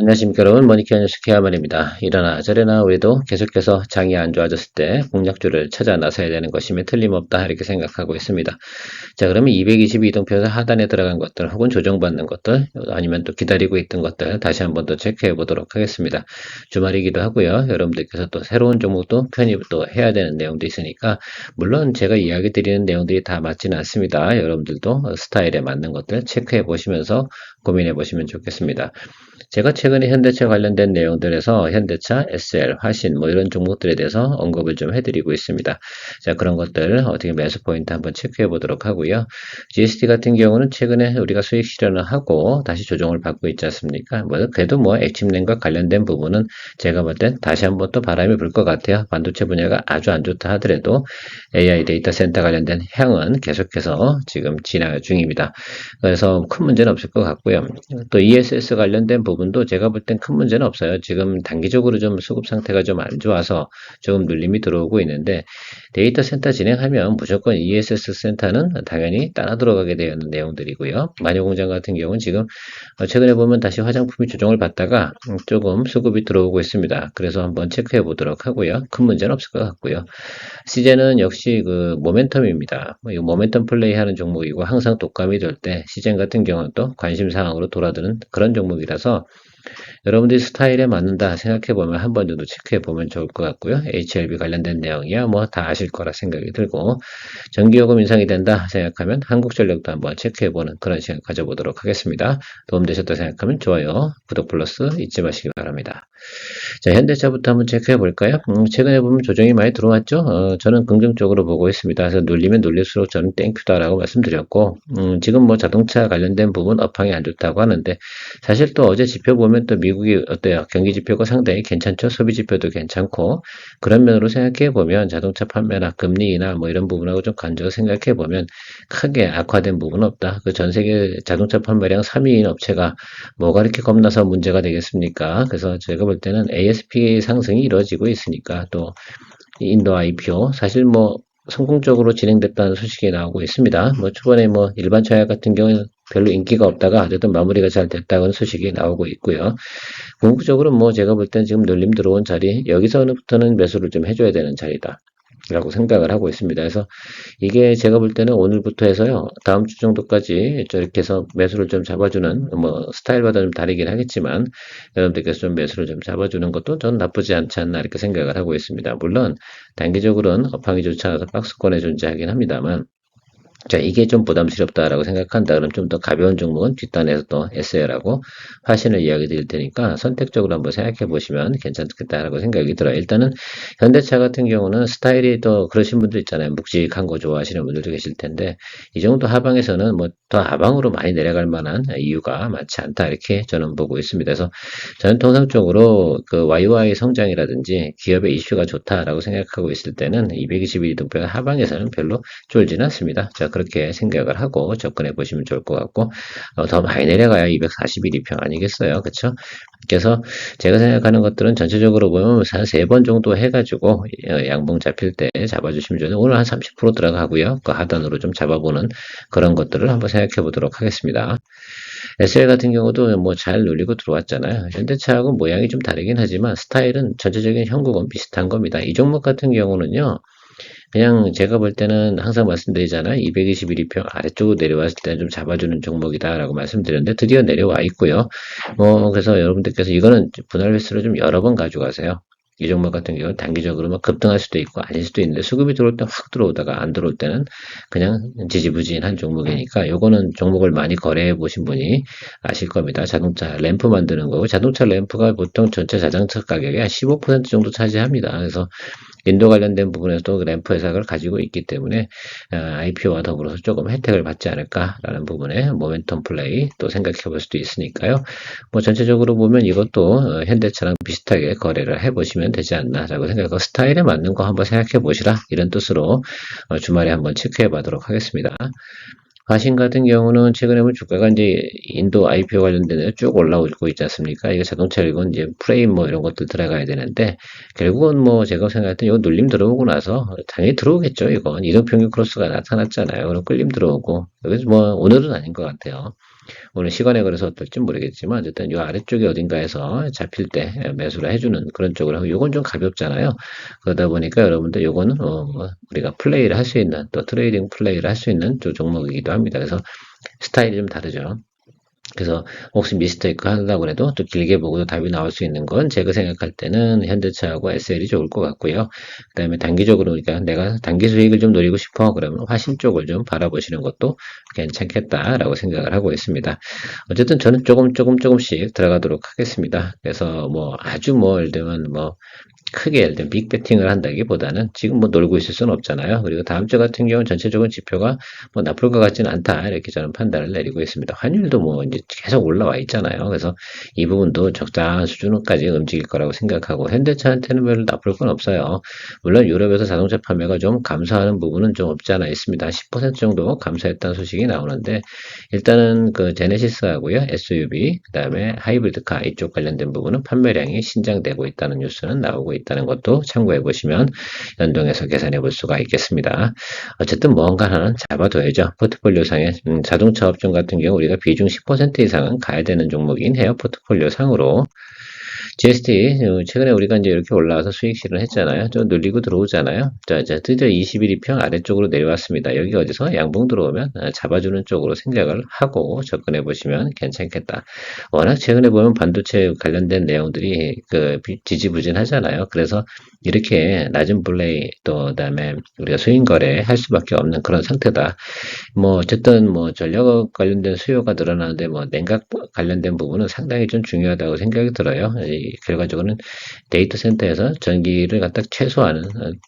안녕하십니까 여러분, 머니케어 뉴스 케어만입니다. 이러나 저러나 우리도 계속해서 장이 안 좋아졌을 때 공략주를 찾아 나서야 되는 것이면 틀림없다 이렇게 생각하고 있습니다. 자, 그러면 222동표에서 하단에 들어간 것들 혹은 조정받는 것들 아니면 또 기다리고 있던 것들 다시 한번 더 체크해 보도록 하겠습니다. 주말이기도 하고요. 여러분들께서 또 새로운 종목도 편입 또 해야 되는 내용도 있으니까 물론 제가 이야기 드리는 내용들이 다 맞지는 않습니다. 여러분들도 스타일에 맞는 것들 체크해 보시면서 고민해 보시면 좋겠습니다. 제가 최근에 현대차 관련된 내용들에서 현대차, SL, 화신 뭐 이런 종목들에 대해서 언급을 좀 해드리고 있습니다. 자, 그런 것들 어떻게 매수 포인트 한번 체크해 보도록 하고요. GST 같은 경우는 최근에 우리가 수익 실현을 하고 다시 조정을 받고 있지 않습니까? 뭐 그래도 뭐 액침랜과 관련된 부분은 제가 볼 땐 다시 한번 또 바람이 불 것 같아요. 반도체 분야가 아주 안 좋다 하더라도 AI 데이터 센터 관련된 향은 계속해서 지금 진행 중입니다. 그래서 큰 문제는 없을 것 같고요. 또 ESS 관련된 부분도 제가 볼 땐 큰 문제는 없어요. 지금 단기적으로 좀 수급 상태가 좀 안 좋아서 조금 눌림이 들어오고 있는데 데이터 센터 진행하면 무조건 ESS 센터는 당연히 따라 들어가게 되는 내용들이고요. 마녀공장 같은 경우는 지금 최근에 보면 다시 화장품이 조정을 받다가 조금 수급이 들어오고 있습니다. 그래서 한번 체크해 보도록 하고요. 큰 문제는 없을 것 같고요. 시젠은 역시 그 모멘텀입니다. 이 모멘텀 플레이 하는 종목이고 항상 독감이 될 때 시젠 같은 경우는 또 관심 사항으로 돌아드는 그런 종목이라서 여러분들이 스타일에 맞는다 생각해보면 한 번 정도 체크해보면 좋을 것 같고요. HLB 관련된 내용이야 뭐 다 아실 거라 생각이 들고 전기요금 인상이 된다 생각하면 한국전력도 한번 체크해보는 그런 시간 가져보도록 하겠습니다. 도움되셨다 생각하면 좋아요, 구독 플러스 잊지 마시기 바랍니다. 자, 현대차부터 한번 체크해 볼까요? 최근에 보면 조정이 많이 들어왔죠? 저는 긍정적으로 보고 있습니다. 그래서 눌리면 눌릴수록 저는 땡큐다라고 말씀드렸고, 지금 뭐 자동차 관련된 부분 업황이 안 좋다고 하는데, 사실 또 어제 지표 보면 또 미국이 어때요? 경기 지표가 상당히 괜찮죠? 소비 지표도 괜찮고, 그런 면으로 생각해 보면 자동차 판매나 금리나 뭐 이런 부분하고 좀 간접을 생각해 보면 크게 악화된 부분은 없다. 그 전 세계 자동차 판매량 3위인 업체가 뭐가 이렇게 겁나서 문제가 되겠습니까? 그래서 제가 볼 때는 ASP 상승이 이루어지고 있으니까 또 인도 IPO 사실 뭐 성공적으로 진행됐다는 소식이 나오고 있습니다. 뭐 초반에 뭐 일반 차약 같은 경우는 별로 인기가 없다가 어쨌든 마무리가 잘 됐다는 소식이 나오고 있고요. 궁극적으로 뭐 제가 볼 땐 지금 눌림 들어온 자리 여기서부터는 매수를 좀 해줘야 되는 자리다. 라고 생각을 하고 있습니다. 그래서 이게 제가 볼 때는 오늘부터 해서요, 다음 주 정도까지 저렇게 해서 매수를 좀 잡아주는, 뭐, 스타일마다 좀 다르긴 하겠지만, 여러분들께서 좀 매수를 좀 잡아주는 것도 전 나쁘지 않지 않나 이렇게 생각을 하고 있습니다. 물론, 단기적으로는 업황이 좋지 않아서 박스권에 존재하긴 합니다만, 자, 이게 좀 부담스럽다라고 생각한다. 그럼 좀 더 가벼운 종목은 뒷단에서 또 SL하고 화신을 이야기 드릴 테니까 선택적으로 한번 생각해 보시면 괜찮겠다라고 생각이 들어요. 일단은 현대차 같은 경우는 스타일이 또 그러신 분들 있잖아요. 묵직한 거 좋아하시는 분들도 계실 텐데 이 정도 하방에서는 뭐 더 하방으로 많이 내려갈 만한 이유가 많지 않다. 이렇게 저는 보고 있습니다. 그래서 저는 통상적으로 그 YY 성장이라든지 기업의 이슈가 좋다라고 생각하고 있을 때는 222등표 하방에서는 별로 쫄지는 않습니다. 자, 그렇게 생각을 하고 접근해 보시면 좋을 것 같고, 더 많이 내려가야 241이평 아니겠어요? 그쵸? 그래서 제가 생각하는 것들은 전체적으로 보면 한 3번 정도 해가지고 양봉 잡힐 때 잡아주시면 좋은데 오늘 한 30% 들어가고요. 그 하단으로 좀 잡아보는 그런 것들을 한번 생각해 보도록 하겠습니다. SL 같은 경우도 뭐 잘 눌리고 들어왔잖아요. 현대차하고 모양이 좀 다르긴 하지만 스타일은 전체적인 형국은 비슷한 겁니다. 이 종목 같은 경우는요. 그냥 제가 볼 때는 항상 말씀드리잖아요. 221이평 아래쪽으로 내려왔을 때는 좀 잡아주는 종목이다라고 말씀드렸는데 드디어 내려와 있고요. 그래서 여러분들께서 이거는 분할 횟수를 좀 여러 번 가져가세요. 이 종목 같은 경우는 단기적으로 막 급등할 수도 있고 아닐 수도 있는데 수급이 들어올 때 확 들어오다가 안 들어올 때는 그냥 지지부진한 종목이니까 요거는 종목을 많이 거래해 보신 분이 아실 겁니다. 자동차 램프 만드는 거고 자동차 램프가 보통 전체 자동차 가격의 한 15% 정도 차지합니다. 그래서 인도 관련된 부분에서도 램프 회사를 가지고 있기 때문에 IPO와 더불어서 조금 혜택을 받지 않을까라는 부분에 모멘텀 플레이 또 생각해 볼 수도 있으니까요. 뭐 전체적으로 보면 이것도 현대차랑 비슷하게 거래를 해보시면 되지 않나라고 생각하고 스타일에 맞는 거 한번 생각해 보시라 이런 뜻으로 주말에 한번 체크해 보도록 하겠습니다. 화신 같은 경우는 최근에 보면 주가가 이제 인도 IPO 관련된 쭉 올라오고 있지 않습니까? 이게 자동차 이건 이제 프레임 뭐 이런 것들 들어가야 되는데 결국은 뭐 제가 생각할 때 이거 눌림 들어오고 나서 당연히 들어오겠죠. 이건 이동평균 크로스가 나타났잖아요. 그럼 끌림 들어오고 그래서 뭐 오늘은 아닌 것 같아요. 오늘 시간에 걸려서 어떨지 모르겠지만 어쨌든 이 아래쪽에 어딘가에서 잡힐 때 매수를 해주는 그런 쪽으로 하고 요건 좀 가볍잖아요. 그러다 보니까 여러분들 요거는 뭐 우리가 플레이를 할 수 있는 또 트레이딩 플레이를 할 수 있는 또 종목이기도 합니다. 그래서 스타일이 좀 다르죠. 그래서 혹시 미스테이크 한다고 해도 또 길게 보고도 답이 나올 수 있는 건 제가 생각할 때는 현대차하고 SL이 좋을 것 같고요. 그 다음에 단기적으로 그러니까 내가 단기 수익을 좀 노리고 싶어 그러면 화신 쪽을 좀 바라보시는 것도 괜찮겠다라고 생각을 하고 있습니다. 어쨌든 저는 조금씩 들어가도록 하겠습니다. 그래서 뭐 아주 뭐 예를 들면 뭐 크게 예를 들면 빅베팅을 한다기보다는 지금 뭐 놀고 있을 수는 없잖아요. 그리고 다음 주 같은 경우는 전체적인 지표가 뭐 나쁠 것 같지는 않다. 이렇게 저는 판단을 내리고 있습니다. 환율도 뭐 이제 계속 올라와 있잖아요. 그래서 이 부분도 적당한 수준까지 움직일 거라고 생각하고 현대차한테는 별로 나쁠 건 없어요. 물론 유럽에서 자동차 판매가 좀 감소하는 부분은 좀 없지 않아 있습니다. 10% 정도 감소했다는 소식이 나오는데 일단은 그 제네시스하고요. SUV 그다음에 하이브리드카 이쪽 관련된 부분은 판매량이 신장되고 있다는 뉴스는 나오고 있다는 것도 참고해 보시면 연동해서 계산해 볼 수가 있겠습니다. 어쨌든 뭔가 하나는 잡아둬야죠. 포트폴리오 상에 자동차 업종 같은 경우 우리가 비중 10% 이상은 가야 되는 종목이긴 해요. 포트폴리오 상으로. GST 최근에 우리가 이제 이렇게 올라와서 수익 실현했잖아요. 좀 눌리고 들어오잖아요. 자, 이제 드디어 21이평 아래쪽으로 내려왔습니다. 여기 어디서 양봉 들어오면 잡아주는 쪽으로 생각을 하고 접근해 보시면 괜찮겠다. 워낙 최근에 보면 반도체 관련된 내용들이 그 지지부진하잖아요. 그래서 이렇게 낮은 플레이 또 그다음에 우리가 수익 거래 할 수밖에 없는 그런 상태다. 뭐 어쨌든 뭐 전력 관련된 수요가 늘어나는데 뭐 냉각 관련된 부분은 상당히 좀 중요하다고 생각이 들어요. 결과적으로는 데이터 센터에서 전기를 갖다 최소화하는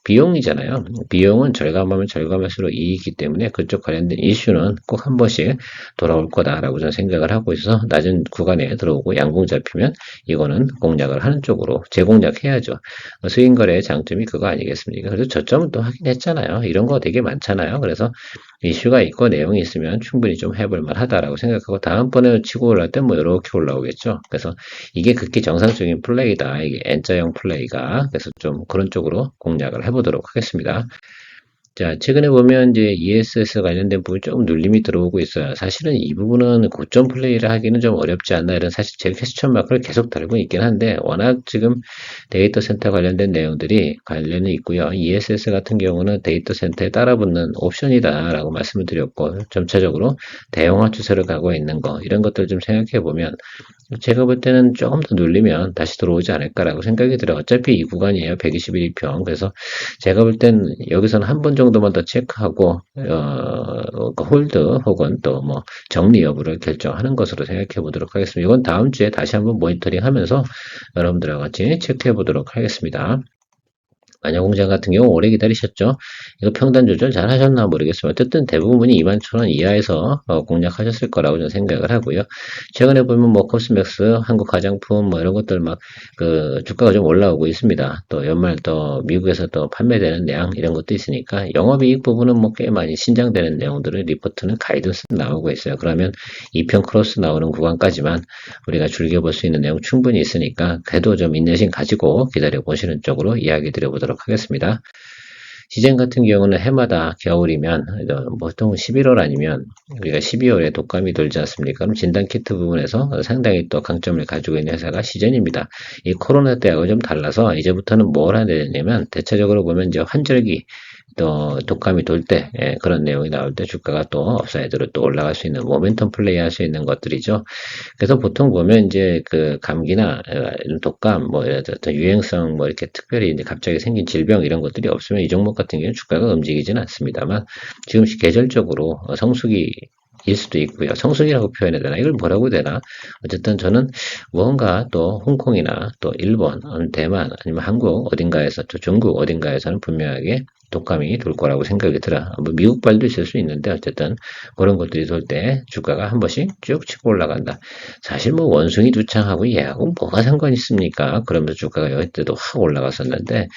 비용이잖아요. 비용은 절감하면 절감할수록 이익이기 때문에 그쪽 관련된 이슈는 꼭 한 번씩 돌아올 거다라고 저는 생각을 하고 있어서 낮은 구간에 들어오고 양봉 잡히면 이거는 공략을 하는 쪽으로 재공략해야죠. 수익 거래의 장점이 그거 아니겠습니까? 그래서 저점은 또 확인했잖아요. 이런 거 되게 많잖아요. 그래서 이슈가 있고 내용이 있으면 충분히 좀 해볼 만하다라고 생각하고 다음번에 치고 올라올 때 뭐 이렇게 올라오겠죠. 그래서 이게 극히 정상적인 플레이다. 이게 N자형 플레이가. 그래서 좀 그런 쪽으로 공략을 해보도록 하겠습니다. 자, 최근에 보면 이제 ESS 관련된 부분이 조금 눌림이 들어오고 있어요. 사실은 이 부분은 고점 플레이를 하기는 좀 어렵지 않나 이런 사실 제 퀘스천 마크를 계속 달고 있긴 한데 워낙 지금 데이터 센터 관련된 내용들이 관련이 있고요. ESS 같은 경우는 데이터 센터에 따라붙는 옵션이다라고 말씀을 드렸고 점차적으로 대형화 추세를 가고 있는 거 이런 것들 좀 생각해 보면 제가 볼 때는 조금 더 눌리면 다시 들어오지 않을까라고 생각이 들어요. 어차피 이 구간이에요. 121평. 그래서 제가 볼 땐 여기서는 한 번 정도만 더 체크하고 그 홀드 혹은 또 뭐 정리 여부를 결정하는 것으로 생각해 보도록 하겠습니다. 이건 다음 주에 다시 한번 모니터링 하면서 여러분들과 같이 체크해 보도록 하겠습니다. 마녀공장 같은 경우 오래 기다리셨죠? 이거 평단 조절 잘 하셨나 모르겠어요. 어쨌든 대부분이 21,000원 이하에서 공략하셨을 거라고 저는 생각을 하고요. 최근에 보면 뭐 코스맥스, 한국 화장품 뭐 이런 것들 막 그 주가가 좀 올라오고 있습니다. 또 연말 또 미국에서 또 판매되는 량 이런 것도 있으니까 영업이익 부분은 뭐 꽤 많이 신장되는 내용들을 리포트는 가이던스 나오고 있어요. 그러면 2편 크로스 나오는 구간까지만 우리가 즐겨볼 수 있는 내용 충분히 있으니까 그래도 좀 인내심 가지고 기다려 보시는 쪽으로 이야기 드려보도록 하겠습니다. 시즌 같은 경우는 해마다 겨울이면 보통 11월 아니면 우리가 12월에 독감이 돌지 않습니까? 그럼 진단키트 부분에서 상당히 또 강점을 가지고 있는 회사가 시즌입니다. 이 코로나 때하고 좀 달라서 이제부터는 뭘 해야 되냐면 대체적으로 보면 이제 환절기 또 독감이 돌 때 그런 내용이 나올 때 주가가 또 업사이드로 또 올라갈 수 있는 모멘텀 플레이 할 수 있는 것들이죠. 그래서 보통 보면 이제 그 감기나 독감 뭐 어떤 유행성 뭐 이렇게 특별히 이제 갑자기 생긴 질병 이런 것들이 없으면 이 종목 같은 경우는 주가가 움직이지는 않습니다만 지금 계절적으로 성수기 일 수도 있고요. 성수기라고 표현해야 되나? 이걸 뭐라고 해야 되나? 어쨌든 저는 무언가 또 홍콩이나 또 일본, 대만, 아니면 한국 어딘가에서, 또 중국 어딘가에서는 분명하게 독감이 돌 거라고 생각이 들어. 뭐 미국발도 있을 수 있는데 어쨌든 그런 것들이 돌 때 주가가 한 번씩 쭉 치고 올라간다. 사실 뭐 원숭이 두창하고 얘하고 뭐가 상관이 있습니까? 그러면서 주가가 여기 때도 확 올라갔었는데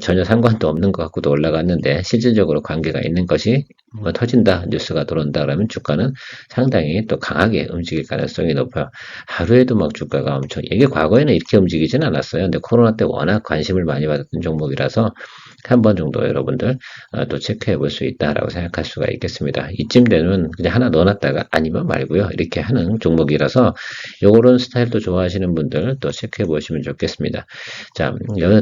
전혀 상관도 없는 것 같고도 올라갔는데 실질적으로 관계가 있는 것이 뭐 터진다 뉴스가 들어온다 그러면 주가는 상당히 또 강하게 움직일 가능성이 높아요. 하루에도 막 주가가 엄청 이게 과거에는 이렇게 움직이진 않았어요. 근데 코로나 때 워낙 관심을 많이 받았던 종목이라서 한 번 정도 여러분들 또 체크해 볼 수 있다라고 생각할 수가 있겠습니다. 이쯤 되면 그냥 하나 넣어놨다가 아니면 말고요. 이렇게 하는 종목이라서 요런 스타일도 좋아하시는 분들 또 체크해 보시면 좋겠습니다. 자,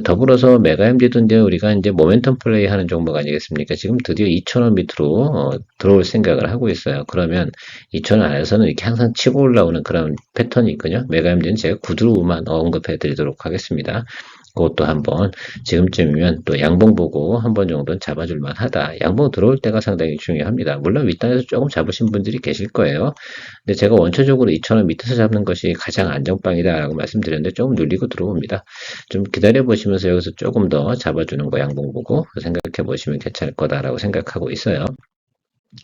더불어서 메가MD도 이제 우리가 이제 모멘텀 플레이 하는 종목 아니겠습니까? 지금 드디어 2,000원 밑으로 들어올 생각을 하고 있어요. 그러면 2,000원 안에서는 이렇게 항상 치고 올라오는 그런 패턴이 있거든요. 메가MD는 제가 구두로만 언급해 드리도록 하겠습니다. 그것도 한번 지금쯤이면 또 양봉 보고 한 번 정도는 잡아줄 만하다. 양봉 들어올 때가 상당히 중요합니다. 물론 윗단에서 조금 잡으신 분들이 계실 거예요. 근데 제가 원초적으로 2,000원 밑에서 잡는 것이 가장 안정빵이다라고 말씀드렸는데 조금 눌리고 들어옵니다. 좀 기다려 보시면서 여기서 조금 더 잡아주는 거 양봉 보고 생각해 보시면 괜찮을 거다라고 생각하고 있어요.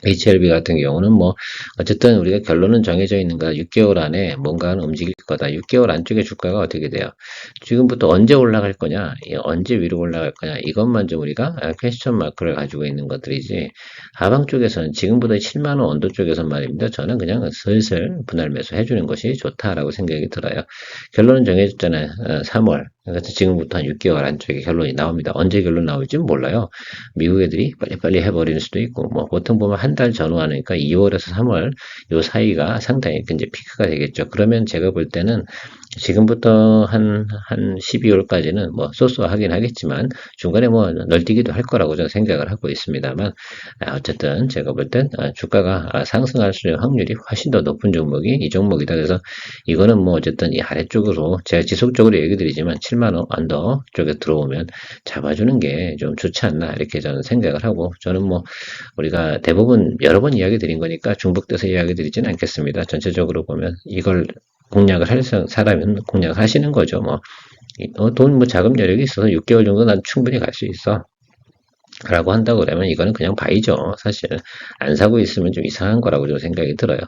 HLB 같은 경우는 뭐 어쨌든 우리가 결론은 정해져 있는 거야. 6개월 안에 뭔가는 움직일 거다. 6개월 안쪽에 주가가 어떻게 돼요? 지금부터 언제 올라갈 거냐, 언제 위로 올라갈 거냐, 이것만 좀 우리가 퀘스천 마크를 가지고 있는 것들이지, 하방 쪽에서는 지금보다 7만 원 언더 쪽에서 말입니다. 저는 그냥 슬슬 분할 매수 해주는 것이 좋다라고 생각이 들어요. 결론은 정해졌잖아요. 3월. 그래서 지금부터 한 6개월 안쪽에 결론이 나옵니다. 언제 결론 나올지 몰라요. 미국 애들이 빨리빨리 해버리는 수도 있고, 뭐, 보통 보면 한 달 전후하니까 2월에서 3월 요 사이가 상당히 이제 피크가 되겠죠. 그러면 제가 볼 때는 지금부터 한 12월까지는 뭐 쏘쏘하긴 하겠지만 중간에 뭐 널뛰기도 할 거라고 저는 생각을 하고 있습니다만, 어쨌든 제가 볼 땐 주가가 상승할 수 있는 확률이 훨씬 더 높은 종목이 이 종목이다. 그래서 이거는 뭐 어쨌든 이 아래쪽으로 제가 지속적으로 얘기 드리지만 7만 원 언더 쪽에 들어오면 잡아주는 게 좀 좋지 않나 이렇게 저는 생각을 하고, 저는 뭐 우리가 대부분 여러 번 이야기 드린 거니까 중복돼서 이야기 드리지는 않겠습니다. 전체적으로 보면 이걸 공략을 할 사람은 공략하시는 거죠. 뭐, 돈, 뭐 자금 여력이 있어서 6개월 정도 난 충분히 갈 수 있어. 라고 한다고 그러면 이거는 그냥 바이죠. 사실 안 사고 있으면 좀 이상한 거라고 좀 생각이 들어요.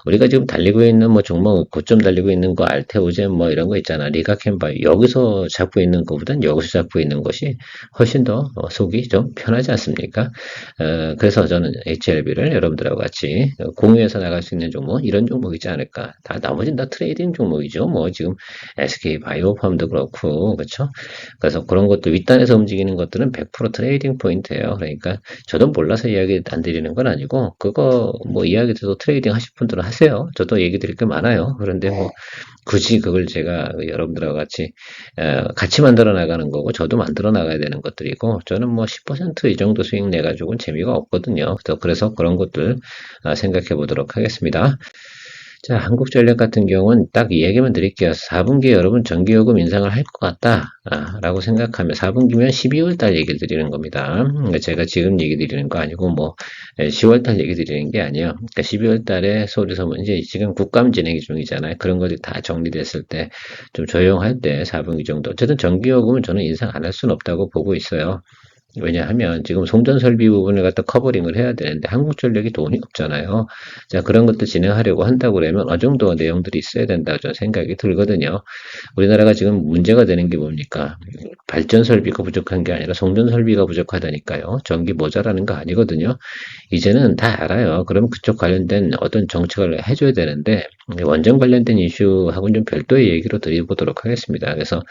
우리가 지금 달리고 있는 뭐 종목 고점 달리고 있는 거 알테오젠 뭐 이런 거 있잖아. 리가캔바 여기서 잡고 있는 것보단 여기서 잡고 있는 것이 훨씬 더 속이 좀 편하지 않습니까? 그래서 저는 HLB를 여러분들하고 같이 공유해서 나갈 수 있는 종목 이런 종목이지 않을까. 다 나머지는 다 트레이딩 종목이죠. 뭐 지금 SK 바이오팜도 그렇고 그렇죠. 그래서 그런 것들 윗단에서 움직이는 것들은 100% 트레이딩 포인트예요. 그러니까 저도 몰라서 이야기 안 드리는 건 아니고 그거 뭐 이야기 들어도 트레이딩 하실 분들은 하세요. 저도 얘기 드릴 게 많아요. 그런데 뭐 굳이 그걸 제가 여러분들하고 같이 만들어 나가는 거고 저도 만들어 나가야 되는 것들이고, 저는 뭐 10%이 정도 수익 내 가지고는 재미가 없거든요. 그래서 그런 것들 생각해 보도록 하겠습니다. 자, 한국전력 같은 경우는 딱 이 얘기만 드릴게요. 4분기에 여러분 전기요금 인상을 할 것 같다, 라고 생각하면 4분기면 12월 달 얘기 드리는 겁니다. 제가 지금 얘기 드리는 거 아니고 뭐 10월 달 얘기 드리는 게 아니에요. 그러니까 12월 달에 서울에서 이제 지금 국감 진행 중이잖아요. 그런 것들이 다 정리됐을 때 좀 조용할 때 4분기 정도. 어쨌든 전기요금은 저는 인상 안 할 수는 없다고 보고 있어요. 왜냐하면 지금 송전 설비 부분을 갖다 커버링을 해야 되는데 한국전력이 돈이 없잖아요. 자, 그런 것도 진행하려고 한다고 그러면 어느 정도 내용들이 있어야 된다고 저는 생각이 들거든요. 우리나라가 지금 문제가 되는 게 뭡니까? 발전 설비가 부족한 게 아니라 송전 설비가 부족하다니까요. 전기 모자라는 거 아니거든요. 이제는 다 알아요. 그럼 그쪽 관련된 어떤 정책을 해줘야 되는데 원전 관련된 이슈하고는 좀 별도의 얘기로 드려보도록 하겠습니다. 그래서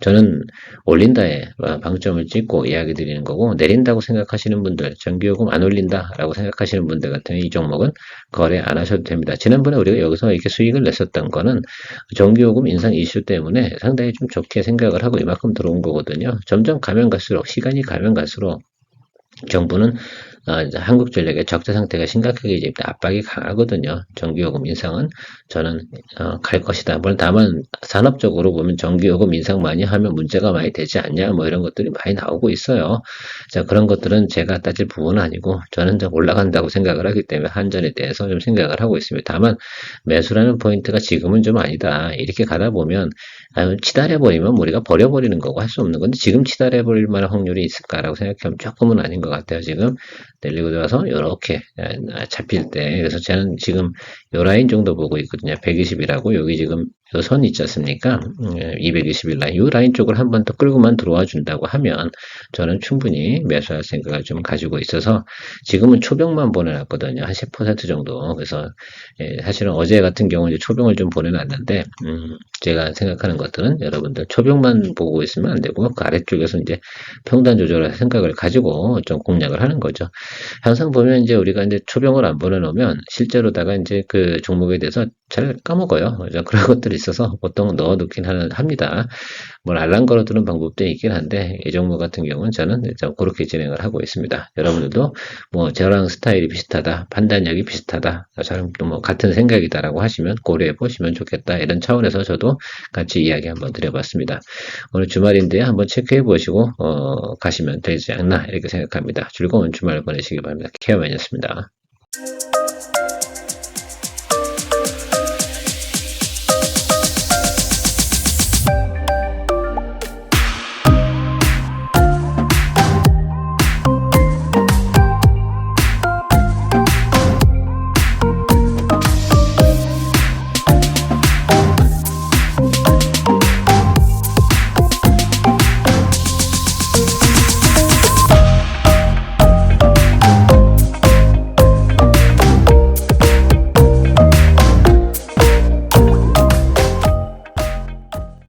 저는 올린다에 방점을 찍고 이야기 드리는 거고, 내린다고 생각하시는 분들, 전기요금 안 올린다라고 생각하시는 분들 같은 이 종목은 거래 안 하셔도 됩니다. 지난번에 우리가 여기서 이렇게 수익을 냈었던 거는 전기요금 인상 이슈 때문에 상당히 좀 좋게 생각을 하고 이만큼 들어온 거거든요. 점점 가면 갈수록, 시간이 가면 갈수록 정부는 한국전력의 적자 상태가 심각하게 이제 압박이 강하거든요. 전기요금 인상은 저는 갈 것이다. 물론 다만 산업적으로 보면 전기요금 인상 많이 하면 문제가 많이 되지 않냐 뭐 이런 것들이 많이 나오고 있어요. 자, 그런 것들은 제가 따질 부분은 아니고 저는 좀 올라간다고 생각을 하기 때문에 한전에 대해서 좀 생각을 하고 있습니다. 다만 매수라는 포인트가 지금은 좀 아니다. 이렇게 가다 보면 치달해버리면 우리가 버려버리는 거고 할 수 없는 건데, 지금 치달해버릴 만한 확률이 있을까라고 생각하면 조금은 아닌 것 같아요. 지금 내리고 들어와서 이렇게 잡힐 때, 그래서 저는 지금 요 라인 정도 보고 있거든요. 120이라고 여기 지금 요 선 있지 않습니까? 221 라인, 요 라인 쪽을 한 번 더 끌고만 들어와 준다고 하면 저는 충분히 매수할 생각을 좀 가지고 있어서 지금은 초병만 보내놨거든요. 한 10% 정도. 그래서 사실은 어제 같은 경우는 초병을 좀 보내놨는데 제가 생각하는 것들은 여러분들 초병만 보고 있으면 안 되고 그 아래쪽에서 이제 평단 조절할 생각을 가지고 좀 공략을 하는 거죠. 항상 보면 이제 우리가 이제 초병을 안 보내놓으면 실제로다가 이제 그 종목에 대해서 잘 까먹어요. 그래서 그런 것들이 있어서 보통 넣어놓긴 합니다. 뭘 알람 걸어두는 방법도 있긴 한데 이 종목 같은 경우는 저는 좀 그렇게 진행을 하고 있습니다. 여러분들도 뭐 저랑 스타일이 비슷하다, 판단력이 비슷하다, 저랑 또 뭐 같은 생각이다라고 하시면 고려해 보시면 좋겠다 이런 차원에서 저도 같이 이야기 한번 드려봤습니다. 오늘 주말인데 한번 체크해 보시고 가시면 되지 않나 이렇게 생각합니다. 즐거운 주말 보내시기 바랍니다. 케어맨이었습니다.